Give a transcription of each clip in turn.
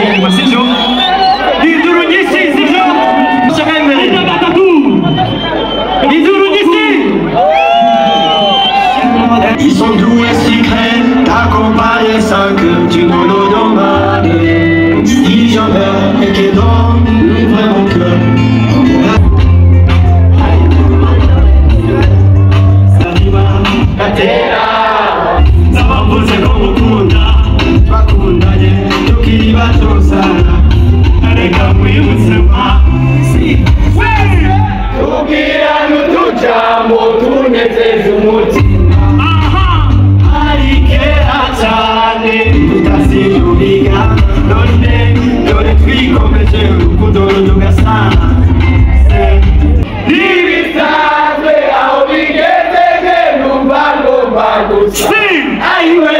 inyuma sivyo induru nyinshi sivyo shaka imbere gatatu induru nyinshi ils sont doux et secrets t'accompagnent sans que tu ne le demandes si j'en veux et que donc ouvre mon cœur Katera Nabavuze ko mukunda Twakundanye tukiri bato sana Areka mwibutse masi Tubwira n'utujambo tunezeza umutima Ari kera cyane tutaziyubiga None dore twikomeje urukundo tugasana N'ibisanzwe aho bigeze Sing! Aiwe!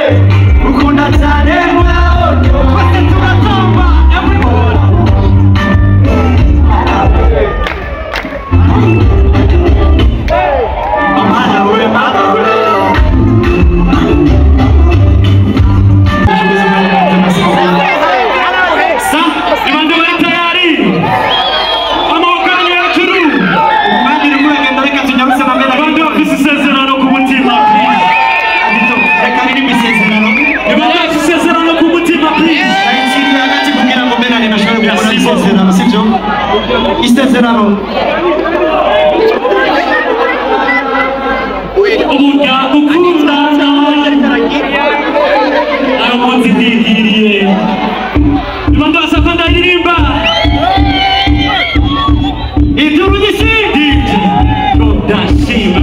Ukunda cyane mwaho twese turatomba everyone! Mana we! Sa, imande bari tayari! Amaboko yanyu hejuru! Imande iri kuragenda reka tunyarutse na mbere abandi bafise isezerano ku mutima reka riri isezerano ibaraje isezerano ku mutima please ayitsiri hagati kugira ngo mbere nashobora gukora isezerano sivyo isezerano ubuga ukundana aramuzi ndigiriye ibando asafanda ndirimba iduru nyisindi godashima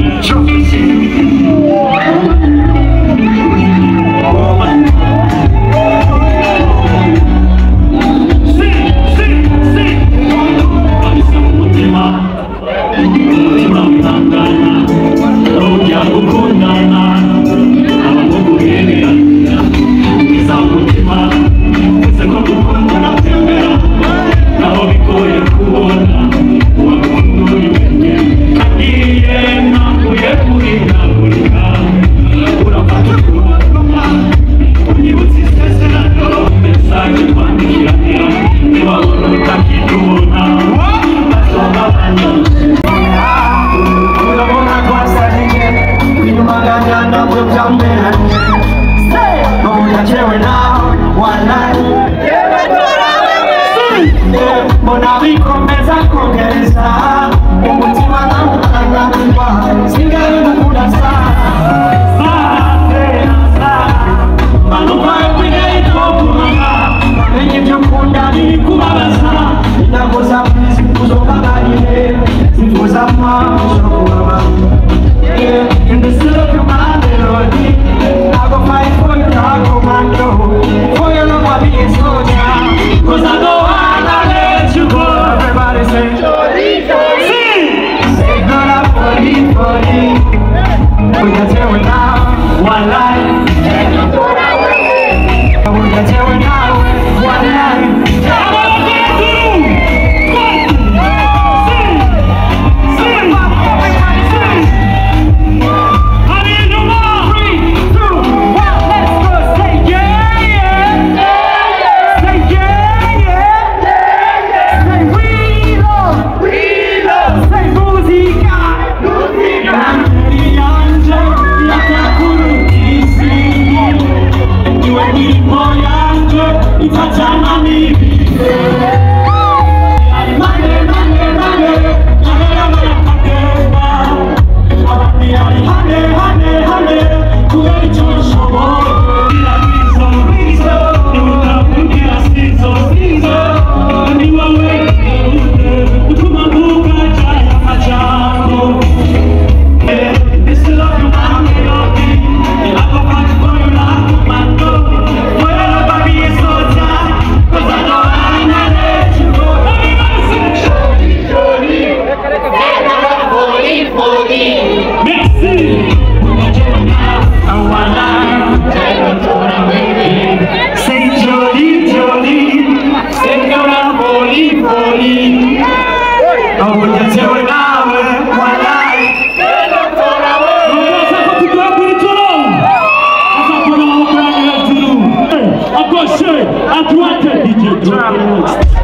DJ drop it next.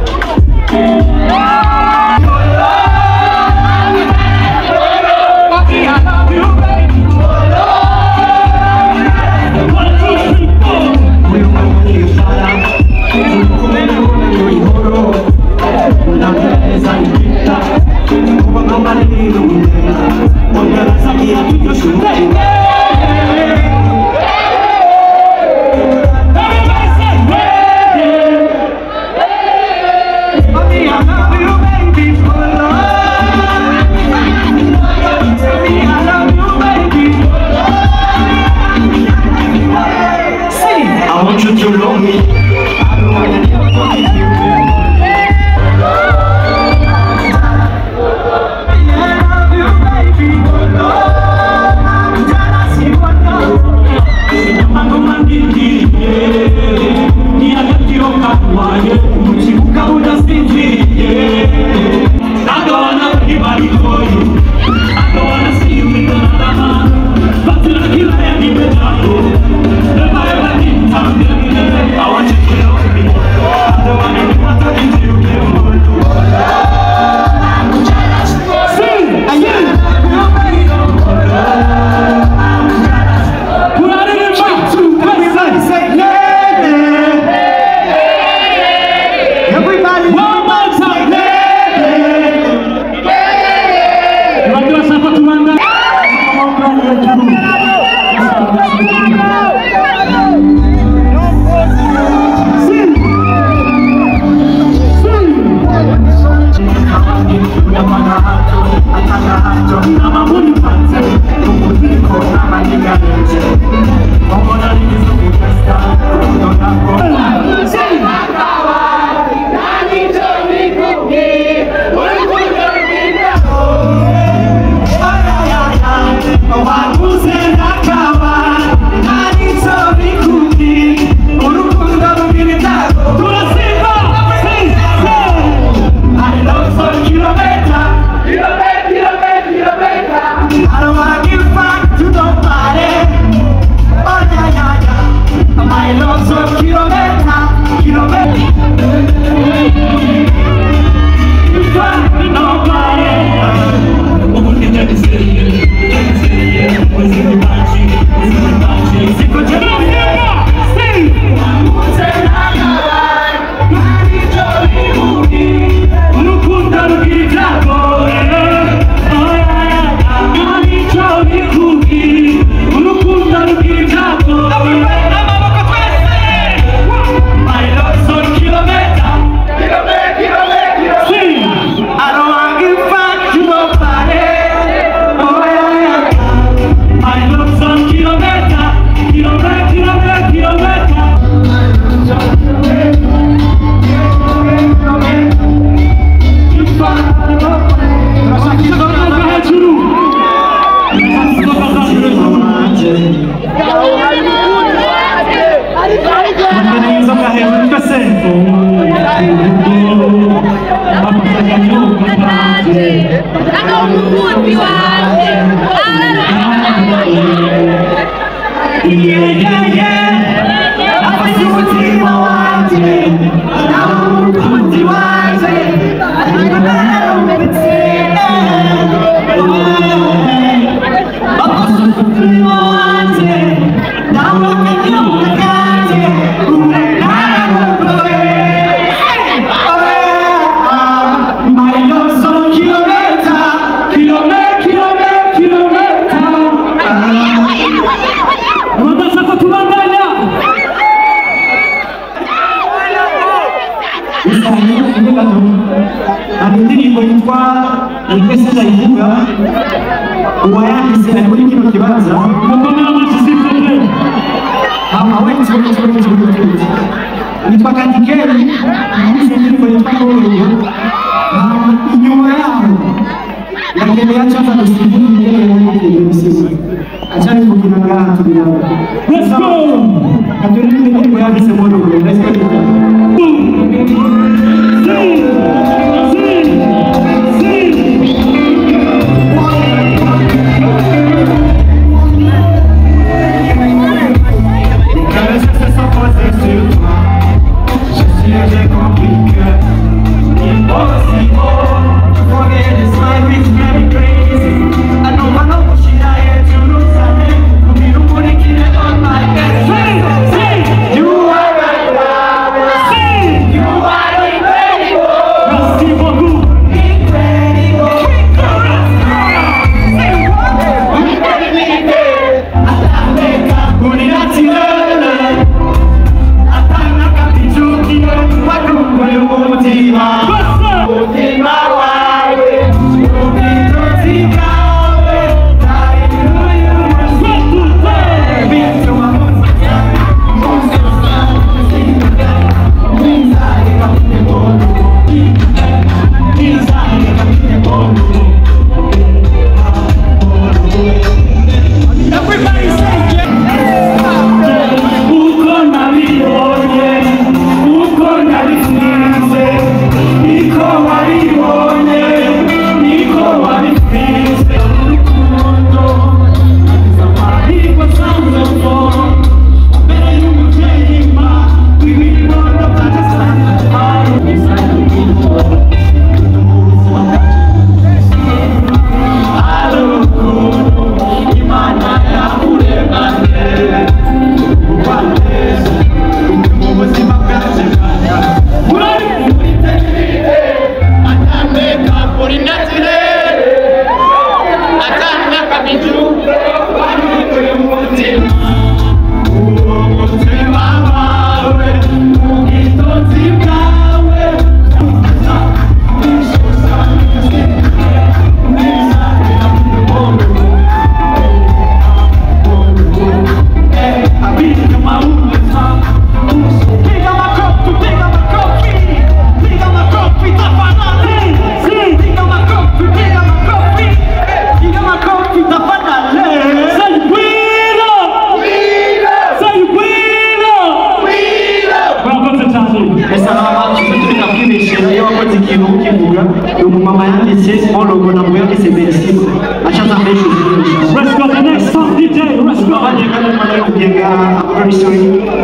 Let's go!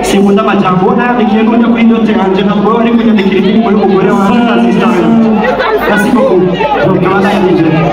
Segunda majambo na nikienda kwa hiyo tena na kwa ni kwenye nikiriki kwa mgore wa sasa kasi beaucoup donc voilà DJ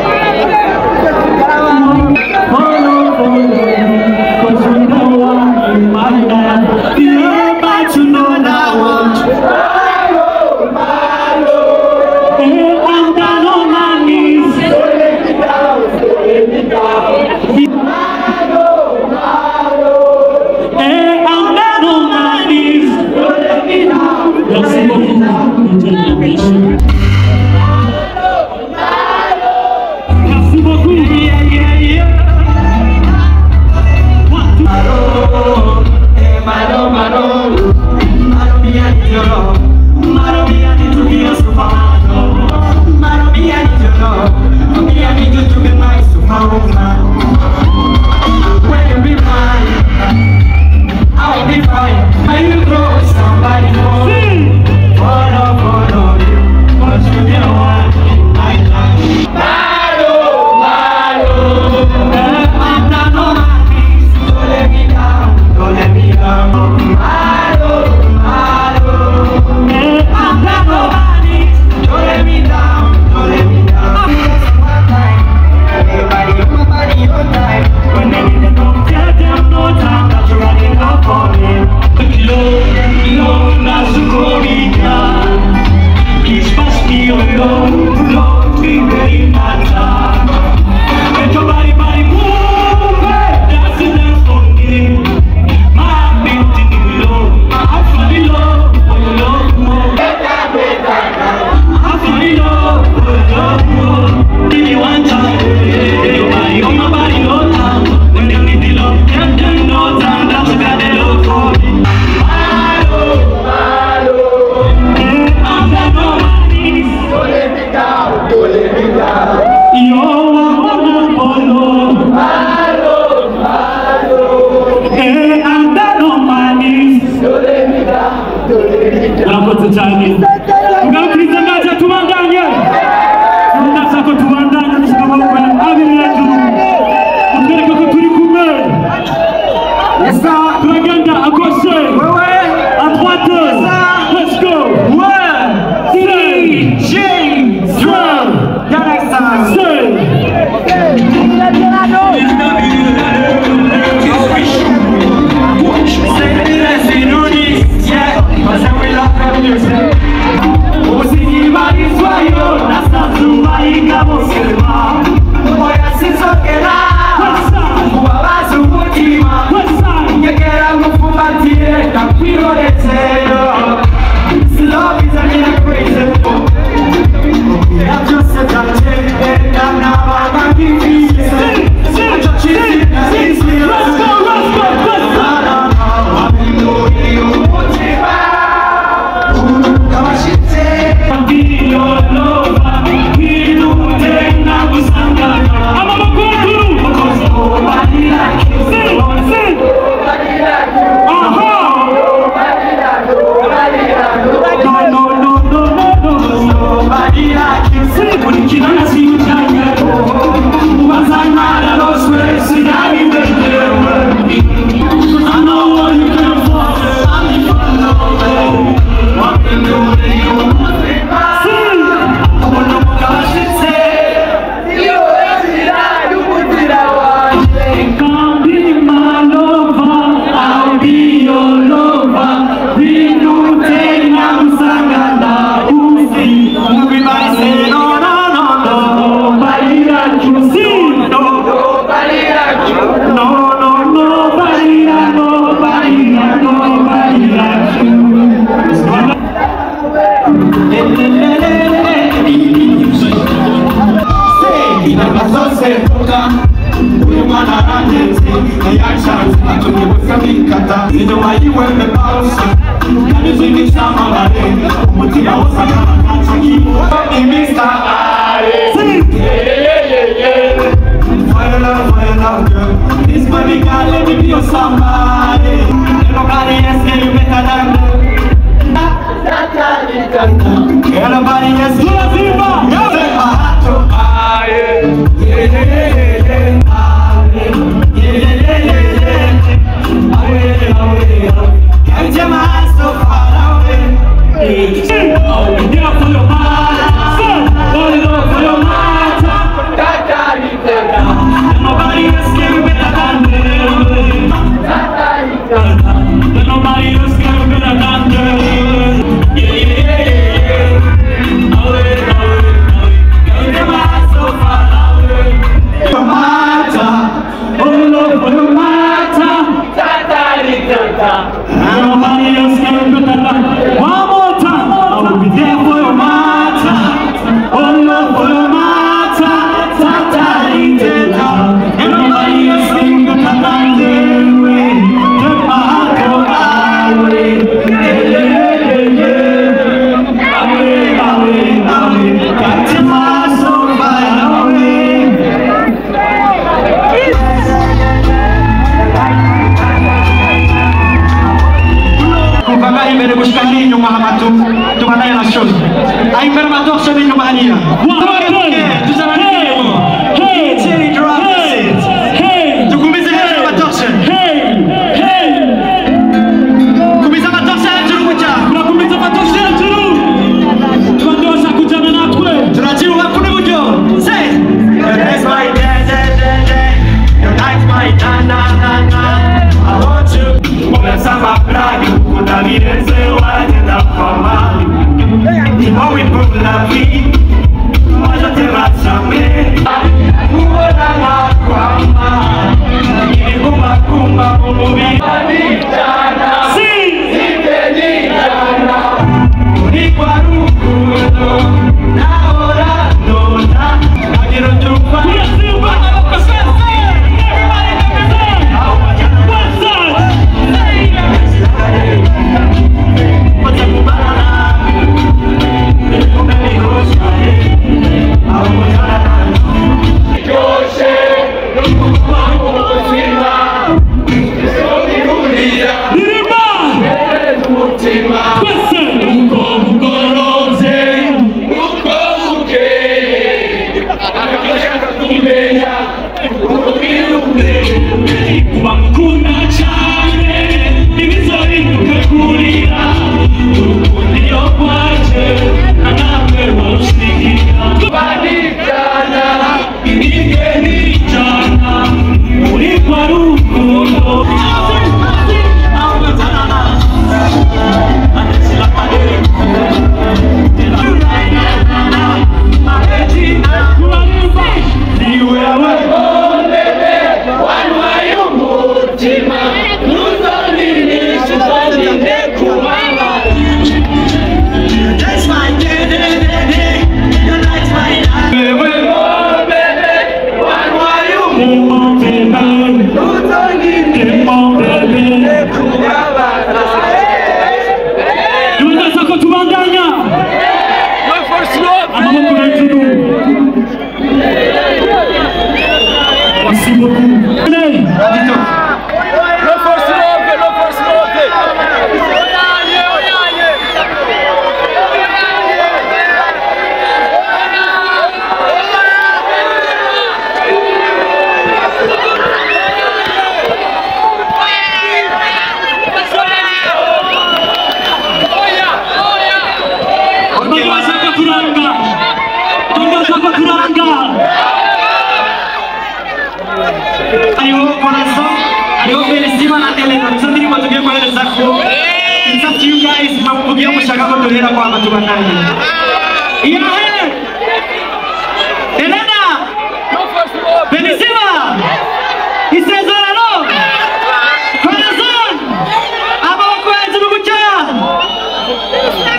à droite, let's go, 1, 2, This money can't let me be your somebody. Nobody else can you better than me. Nobody else can you take my heart to high. Can't take my heart so far away. Yeah, for your heart. All it up for your heart. Nobody else can you better than me. Nobody else can you better than me. Yeah, yeah, yeah, yeah. Away, away, away. Can't take my heart so far away. Your matter, oh Lord, for your matter. Nobody else can you better than me. One more time, I will be there for your matter. Oh Lord, for your matter. And nobody else can you better than me. Take my heart away. Away, away, away. Can't take my heart so far away. Kukaga imbere gushika n'inyuma hamatu tubanaye na shozi aimbere madokse n'inyuma hariya tukumize hejuru madokse kumiza madokse hejuru kuja kumiza madokse hejuru tubandosha kujana natwe turajiruka kuri buryo say that's my day your night's my na I want you umesama plagi kudavireze wajenda kwa mali Ima wipu la vi Waja terasa me Kuona makwama Ili kumba kumubi Nijana Sike nijana Unikwa rukuno Na ora nona Kagiro jupa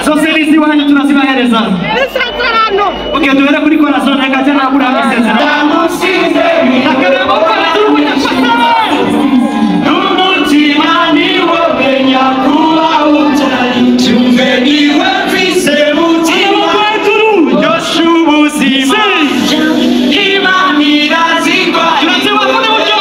Zose lizi wanyu tunasiba muhereza okay duhere kuri corazon hagati na kuri amasezerano akaremo k'urubuga n'umutima niwo menya kuba utari tumbe niwe mfise mutima uryoshya ubuzima Imana irazigwa irazigwa kuri buryo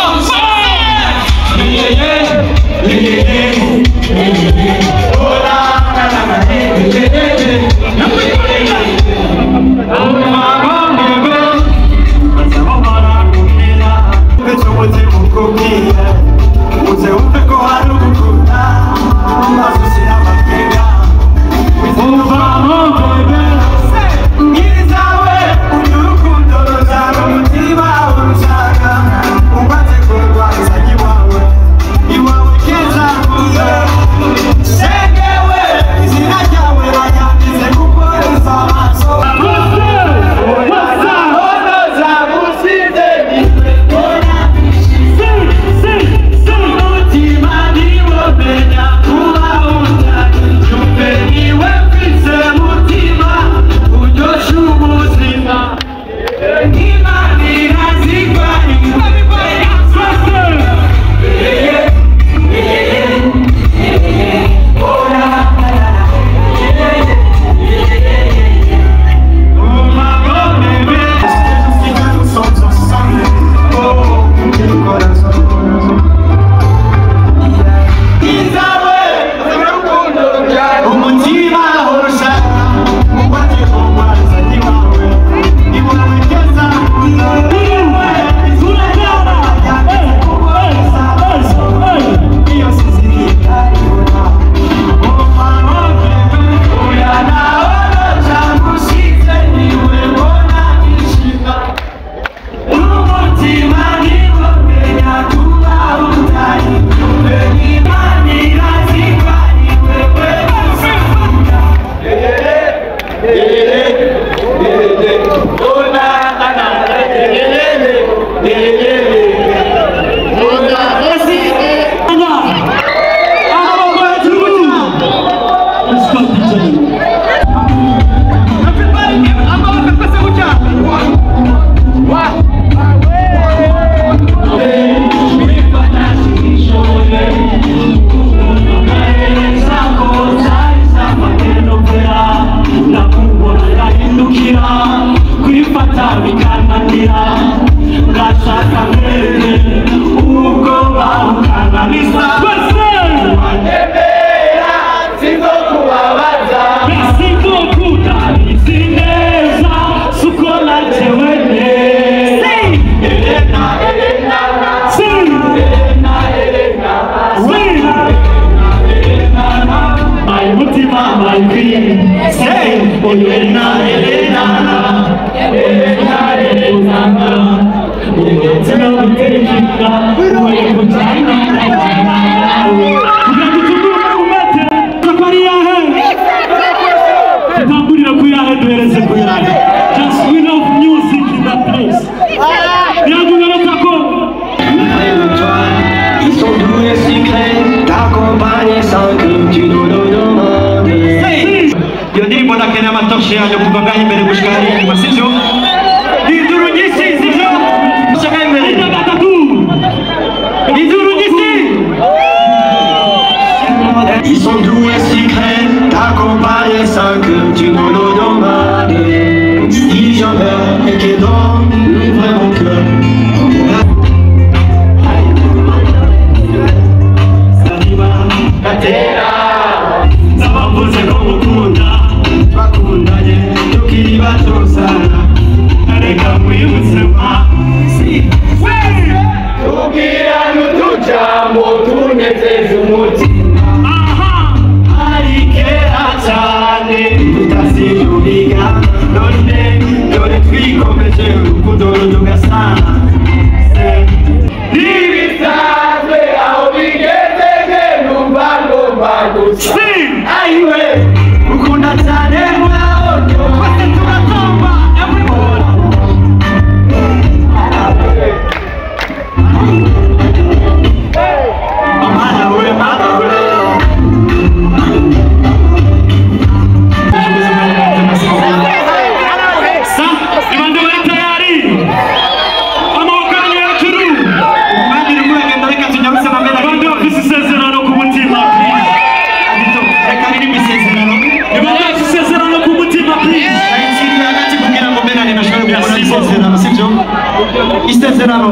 isezerano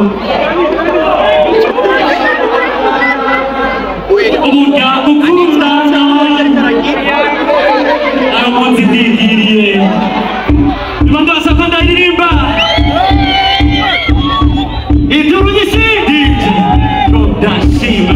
umuryango ukundana ayo munsi ndigiriye ibanga basaka ndaririmba iduru nyisindi ngo ndashima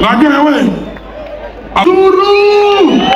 Like, away. Duru!